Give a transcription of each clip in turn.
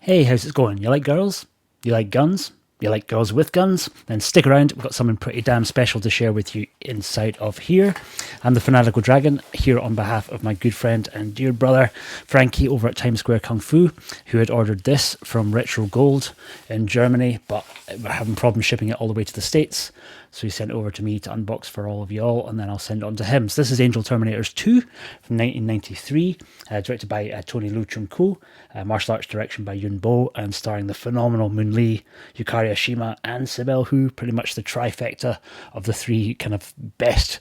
Hey, how's it going? You like girls? You like guns? You like girls with guns? Then stick around, we've got something pretty damn special to share with you inside of here. I'm the Fanatical Dragon, here on behalf of my good friend and dear brother, Frankie, over at Times Square Kung Fu, who had ordered this from Retro Gold in Germany, but we're having problems shipping it all the way to the States. So he sent it over to me to unbox for all of y'all, and then I'll send it on to him. So this is Angel Terminators 2 from 1993, directed by Tony Lu Chung Ko, martial arts direction by Yun Bo, and starring the phenomenal Moon Lee, Yukari Ashima, and Sibel Hu, pretty much the trifecta of the three kind of best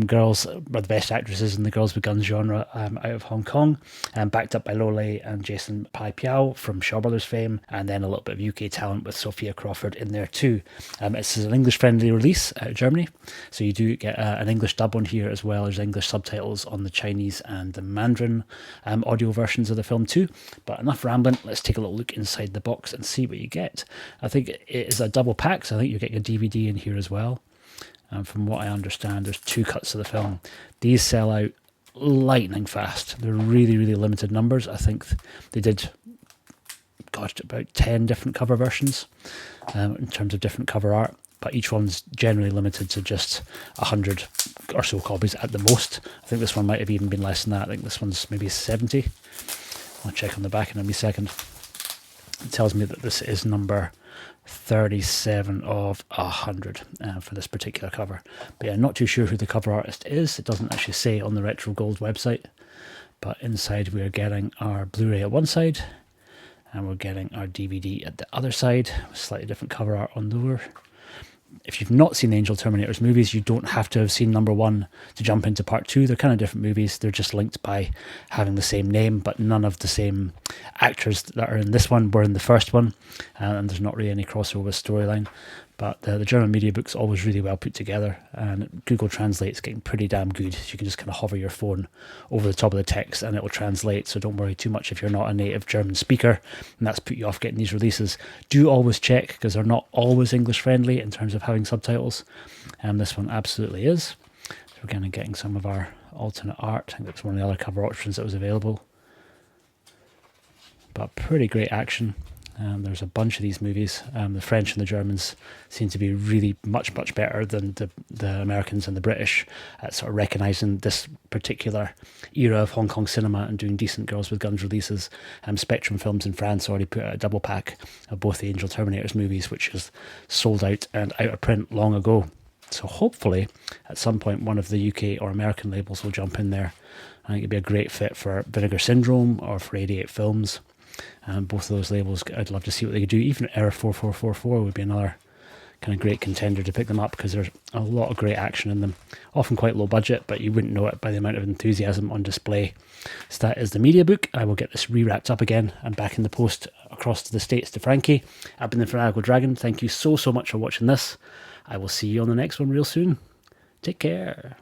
girls, or the best actresses in the girls with guns genre out of Hong Kong, backed up by Lolei and Jason Pai Piao from Shaw Brothers fame, and then a little bit of UK talent with Sophia Crawford in there too. It's an English-friendly release out of Germany, so you do get an English dub on here as well as English subtitles on the Chinese and the Mandarin audio versions of the film too. But enough rambling, let's take a little look inside the box and see what you get. I think it is a double pack, so I think you're getting a DVD in here as well. From what I understand, there's 2 cuts of the film. These sell out lightning fast. They're really, really limited numbers. I think they did, gosh, about 10 different cover versions in terms of different cover art. But each one's generally limited to just 100 or so copies at the most. I think this one might have even been less than that. I think this one's maybe 70. I'll check on the back in a wee second. It tells me that this is number 37 of 100 for this particular cover. But yeah, not too sure who the cover artist is. It doesn't actually say on the Retro Gold website. But inside we are getting our Blu-ray at one side, and we're getting our DVD at the other side, with slightly different cover art on the lower. If you've not seen the Angel Terminators movies, you don't have to have seen number 1 to jump into part 2. They're kind of different movies. They're just linked by having the same name, but none of the same actors that are in this one were in the first one, and there's not really any crossover storyline. But the German Mediabook's always really well put together, and Google Translate's getting pretty damn good. You can just kind of hover your phone over the top of the text and it will translate, so don't worry too much if you're not a native German speaker and that's put you off getting these releases. Do always check, because they're not always English friendly in terms of having subtitles, and this one absolutely is. So we're kind of getting some of our alternate art. I think that's one of the other cover options that was available. But pretty great action. There's a bunch of these movies. The French and the Germans seem to be really much better than the Americans and the British at sort of recognising this particular era of Hong Kong cinema and doing decent girls with guns releases. Spectrum Films in France already put out a double pack of both the Angel Terminators movies, which is sold out and out of print long ago. So hopefully at some point one of the UK or American labels will jump in there. I think it'd be a great fit for Vinegar Syndrome or for 88 Films. Both of those labels, I'd love to see what they could do. Even Error 4444 would be another kind of great contender to pick them up, because there's a lot of great action in them. Often quite low budget, but you wouldn't know it by the amount of enthusiasm on display. So that is the Mediabook. I will get this re-wrapped up again and back in the post across to the States to Frankie. I've been the Fanatical Dragon. Thank you so much for watching this. I will see you on the next one real soon. Take care.